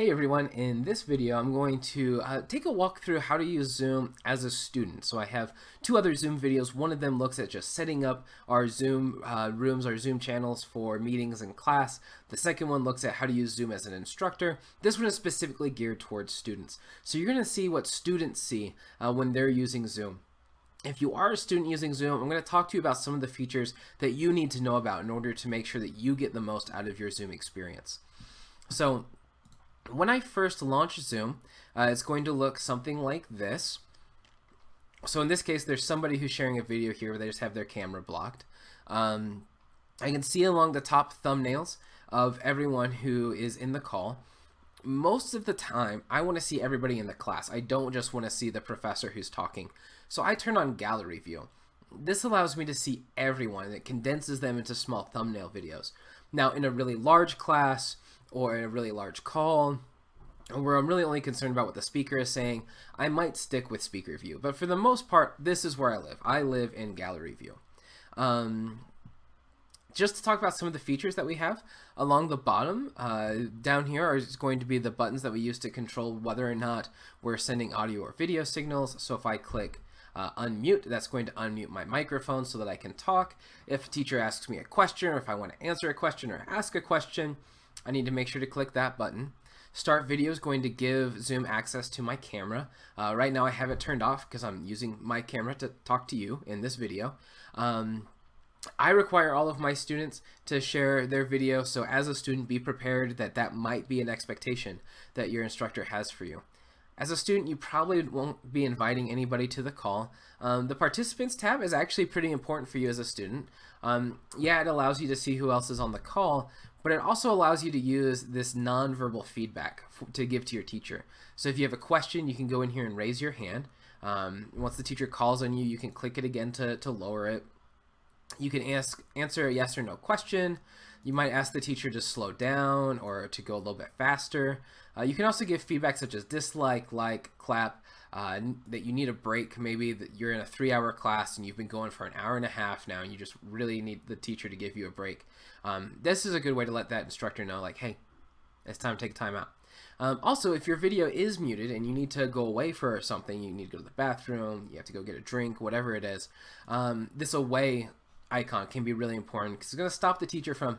Hey everyone, in this video I'm going to take a walk through how to use Zoom as a student. So I have two other Zoom videos. One of them looks at just setting up our Zoom rooms, our Zoom channels for meetings in class. The second one looks at how to use Zoom as an instructor. This one is specifically geared towards students. So you're going to see what students see when they're using Zoom. If you are a student using Zoom, I'm going to talk to you about some of the features that you need to know about in order to make sure that you get the most out of your Zoom experience. So when I first launch Zoom, it's going to look something like this. So in this case, there's somebody who's sharing a video here where they just have their camera blocked. I can see along the top thumbnails of everyone who is in the call. Most of the time, I want to see everybody in the class. I don't just want to see the professor who's talking. So I turn on gallery view. This allows me to see everyone, and it condenses them into small thumbnail videos. Now, in a really large class or in a really large call, where I'm really only concerned about what the speaker is saying, I might stick with speaker view. But for the most part, this is where I live. I live in gallery view. Just to talk about some of the features that we have, along the bottom, down here is going to be the buttons that we use to control whether or not we're sending audio or video signals. So if I click unmute, that's going to unmute my microphone so that I can talk. If a teacher asks me a question, or if I want to answer a question or ask a question, I need to make sure to click that button. Start video is going to give Zoom access to my camera. Right now I have it turned off because I'm using my camera to talk to you in this video. I require all of my students to share their video, so as a student, be prepared that that might be an expectation that your instructor has for you. As a student, you probably won't be inviting anybody to the call. The participants tab is actually pretty important for you as a student. Yeah, it allows you to see who else is on the call, but it also allows you to use this nonverbal feedback to give to your teacher. So if you have a question, you can go in here and raise your hand. Once the teacher calls on you, you can click it again to lower it. You can answer a yes or no question. You might ask the teacher to slow down or to go a little bit faster. You can also give feedback such as dislike, like, clap, that you need a break. Maybe that you're in a 3-hour class and you've been going for an hour and a half now and you just really need the teacher to give you a break. This is a good way to let that instructor know, like, hey, it's time to take time out. Also, if your video is muted and you need to go away for something, you need to go to the bathroom, you have to go get a drink, whatever it is, this away icon can be really important because it's going to stop the teacher from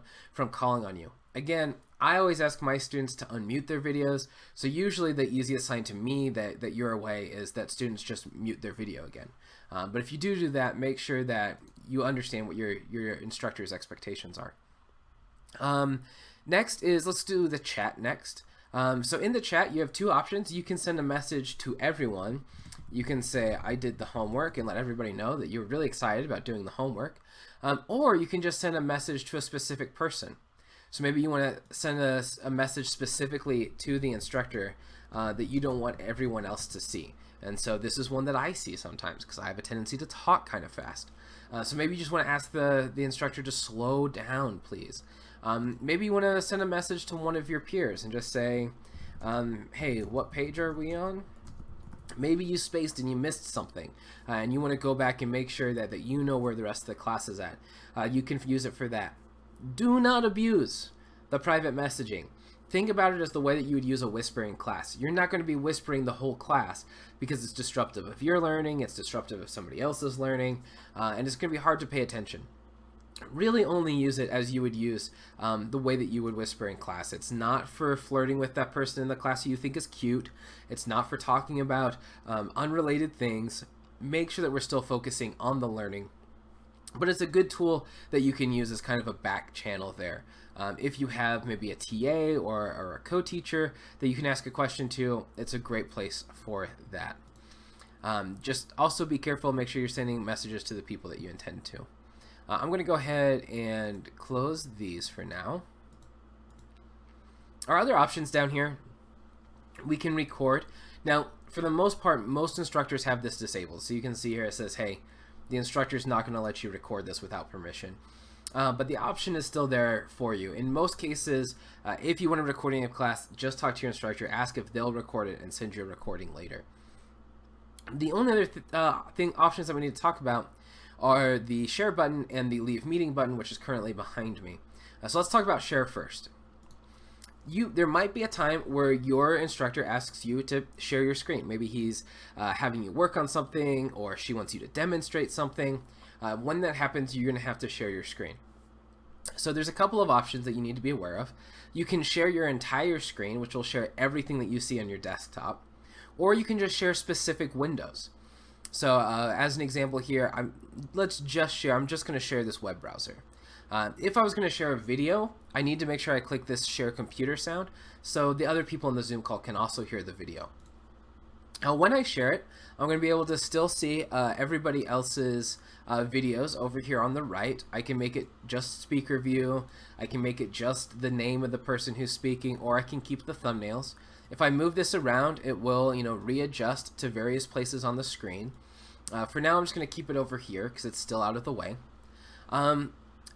calling on you. Again, I always ask my students to unmute their videos, so usually the easiest sign to me that you're away is that students just mute their video again. But if you do that, make sure that you understand what your instructor's expectations are. Next is, let's do the chat next. So in the chat, you have two options. You can send a message to everyone. You can say, I did the homework, and let everybody know that you're really excited about doing the homework. Or you can just send a message to a specific person. So maybe you want to send a message specifically to the instructor that you don't want everyone else to see. And so this is one that I see sometimes because I have a tendency to talk kind of fast. So maybe you just want to ask the instructor to slow down, please. Maybe you want to send a message to one of your peers and just say, hey, what page are we on? Maybe you spaced and you missed something, and you want to go back and make sure that you know where the rest of the class is at. You can use it for that. Do not abuse the private messaging. Think about it as the way that you would use a whisper in class. You're not going to be whispering the whole class because it's disruptive of your learning, it's disruptive of somebody else's learning, and it's going to be hard to pay attention. Really only use it as you would use the way that you would whisper in class. It's not for flirting with that person in the class who you think is cute. It's not for talking about unrelated things. Make sure that we're still focusing on the learning. But it's a good tool that you can use as kind of a back channel there. If you have maybe a TA or a co-teacher that you can ask a question to, it's a great place for that. Just also be careful, make sure you're sending messages to the people that you intend to. I'm going to go ahead and close these for now. Our other options down here, we can record. Now, for the most part, most instructors have this disabled. So you can see here it says, hey, the instructor is not going to let you record this without permission. But the option is still there for you. In most cases, if you want a recording of class, just talk to your instructor, ask if they'll record it, and send you a recording later. The only other options that we need to talk about are the share button and the leave meeting button, which is currently behind me. So let's talk about share first. there might be a time where your instructor asks you to share your screen. Maybe he's having you work on something, or she wants you to demonstrate something. When that happens, you're going to have to share your screen. So there's a couple of options that you need to be aware of. You can share your entire screen, which will share everything that you see on your desktop, or you can just share specific windows. So as an example here, I'm just going to share this web browser. If I was going to share a video, I need to make sure I click this share computer sound so the other people in the Zoom call can also hear the video. Now when I share it, I'm going to be able to still see everybody else's videos over here on the right. I can make it just speaker view, I can make it just the name of the person who's speaking, or I can keep the thumbnails. If I move this around, it will readjust to various places on the screen. For now, I'm just going to keep it over here because it's still out of the way.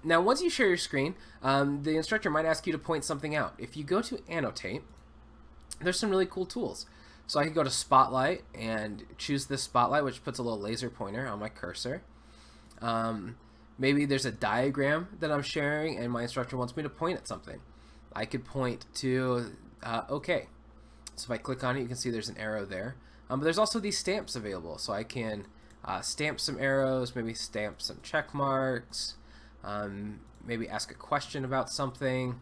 Now once you share your screen, the instructor might ask you to point something out. If you go to annotate, there's some really cool tools. So I can go to Spotlight and choose this Spotlight, which puts a little laser pointer on my cursor. Maybe there's a diagram that I'm sharing and my instructor wants me to point at something. I could point to OK. So if I click on it, you can see there's an arrow there. But there's also these stamps available. So I can stamp some arrows, maybe stamp some check marks, maybe ask a question about something.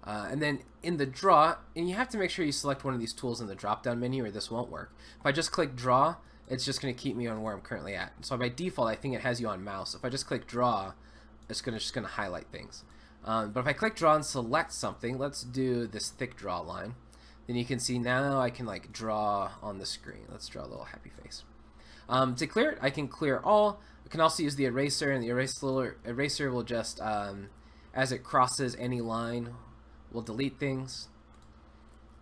And then in the draw, and you have to make sure you select one of these tools in the drop-down menu or this won't work. If I just click draw, it's just going to keep me on where I'm currently at. So by default, I think it has you on mouse. If I just click draw, it's just going to highlight things. But if I click draw and select something, let's do this thick draw line, then you can see now I can like draw on the screen. Let's draw a little happy face. To clear it, I can clear all. I can also use the eraser, and the eraser will just, as it crosses any line, will delete things.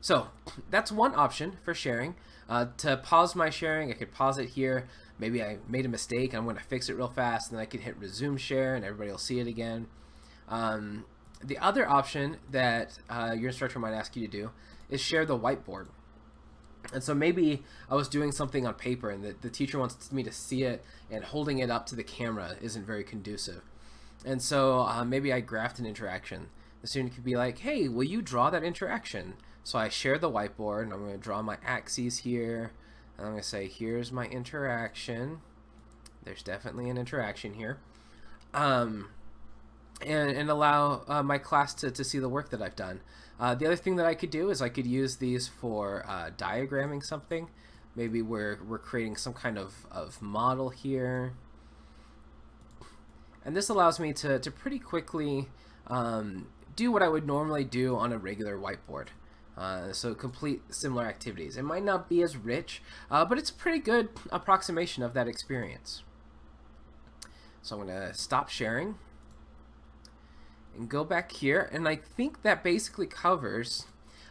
So that's one option for sharing. To pause my sharing, I could pause it here. Maybe I made a mistake and I'm going to fix it real fast, and then I can hit resume share and everybody will see it again. The other option that your instructor might ask you to do is share the whiteboard. And so maybe I was doing something on paper and the teacher wants me to see it, and holding it up to the camera isn't very conducive. And so maybe I graphed an interaction. The student could be like, hey, will you draw that interaction? So I share the whiteboard, and I'm going to draw my axes here. And I'm going to say, here's my interaction. There's definitely an interaction here. And allow my class to see the work that I've done. The other thing that I could do is I could use these for diagramming something. Maybe we're creating some kind of model here. And this allows me to pretty quickly do what I would normally do on a regular whiteboard. So complete similar activities. It might not be as rich, but it's a pretty good approximation of that experience. So I'm going to stop sharing and go back here, and I think that basically covers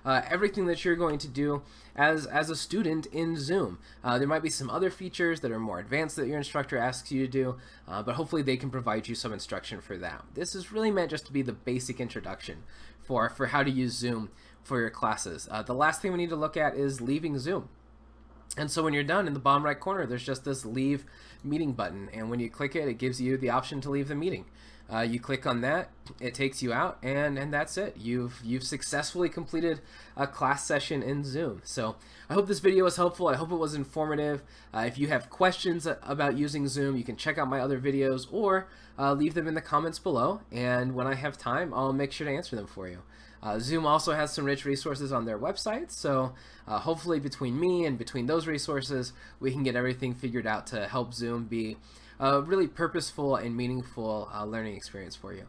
everything that you're going to do as a student in Zoom. There might be some other features that are more advanced that your instructor asks you to do, but hopefully they can provide you some instruction for that. This is really meant just to be the basic introduction for how to use Zoom for your classes. The last thing we need to look at is leaving Zoom. And so when you're done, in the bottom right corner, there's just this leave meeting button, and when you click it, it gives you the option to leave the meeting. You click on that, it takes you out, and that's it. You've successfully completed a class session in Zoom. So I hope this video was helpful. I hope it was informative. If you have questions about using Zoom, you can check out my other videos or leave them in the comments below, and when I have time, I'll make sure to answer them for you. Zoom also has some rich resources on their website, so hopefully between me and between those resources, we can get everything figured out to help Zoom be a really purposeful and meaningful learning experience for you.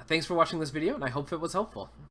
Thanks for watching this video, and I hope it was helpful.